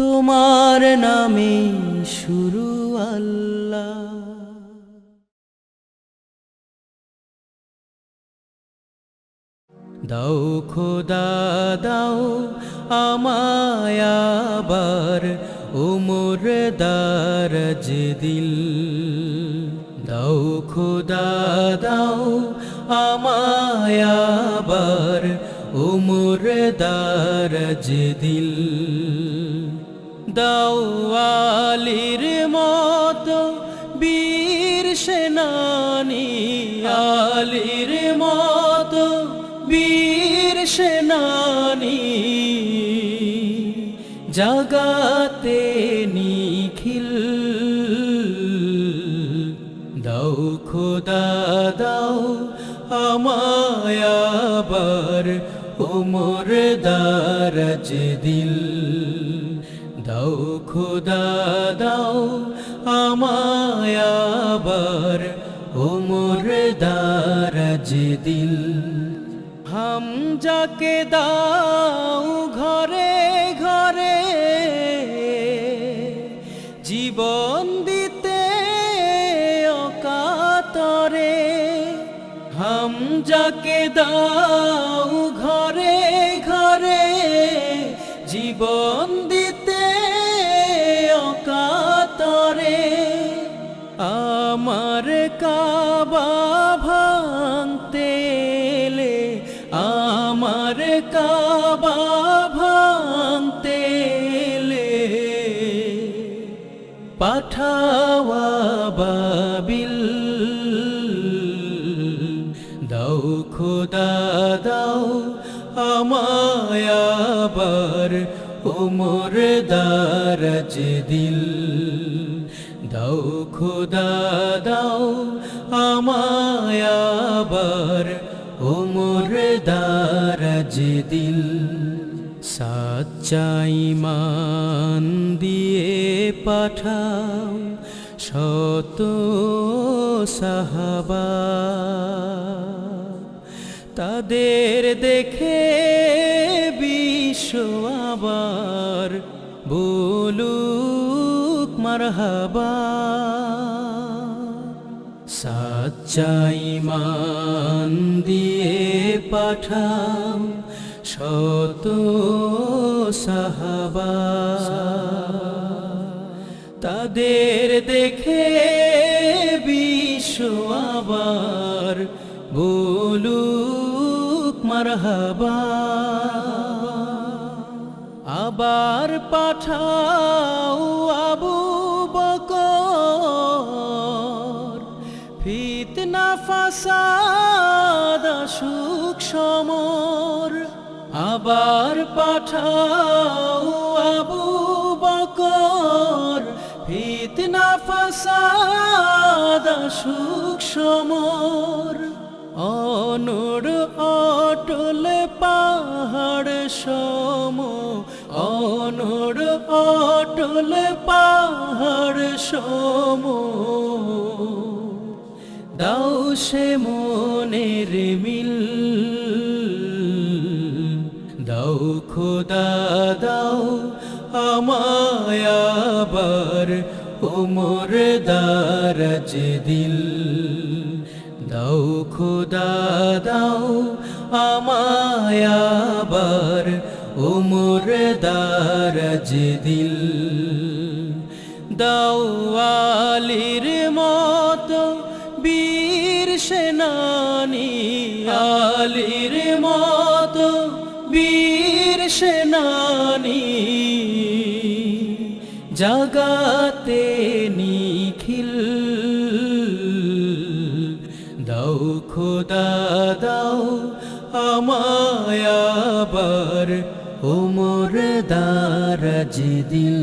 তোমার নামে শুরু আল্লাহ। দাও খোদা দাও আমায় আবার উমর দারাজ দিল। দাও খোদা দাও আমায় আবার উমর দারাজ দিল। দাও আলীর মতো বীর সেনানী, আলীর মতো বীর সেনানী, জাগাতে নিখিল। দাও খোদা দাও আমায় আবার উমর দারাজ দিল। দাও খোদা দাও আমায় আবার উমর দারাজ দিল। হামজাকে দাও ঘরে ঘরে জীবন দিতে অকাতরে। হামজাকে দাও ঘরে ঘরে জীবন দিতে অকাতরে। আমার কাবা ভাঙতে এলে, আমার কাবা ভাঙতে এলে, পাঠাওয়া বাবিল। দাও খোদা দাও আমায় আবার উমর দারাজ দিল। দাও খোদা দাও আমায় আবার উমর দারাজ দিল। সাচ্চা ঈমান দিয়ে পাঠাও শত সাহাবা, তাদের দেখে বিশ্ব আবার বলুক মারহাবা। সাচ্চা ঈমান দিয়ে পাঠাও শত সাহাবা, তাদের দেখে বিশ্ব আবার বলুক মারহাবা। আবার পাঠাও আবু বকর, ফিতনা ফাসাদ আসুক সমর। আবার পাঠাও আবু বকর, ফিতনা ফাসাদ আসুক সমর। অনড় অটল পাহাড় সম, অনড় অটল পাহাড় সম, দাও সে মনের মিল। দাও খোদা দাও আমায় আবার উমর দারাজ দিল। দাও খোদা দাও আমায় আবার উমর দারাজ দিল। দাও আলীর মতো বীর সেনানী, আলীর মতো বীর সেনানী, জাগাতে নিখিল। দাও খোদা দাও আমায় আবার উমর দারাজ দিল।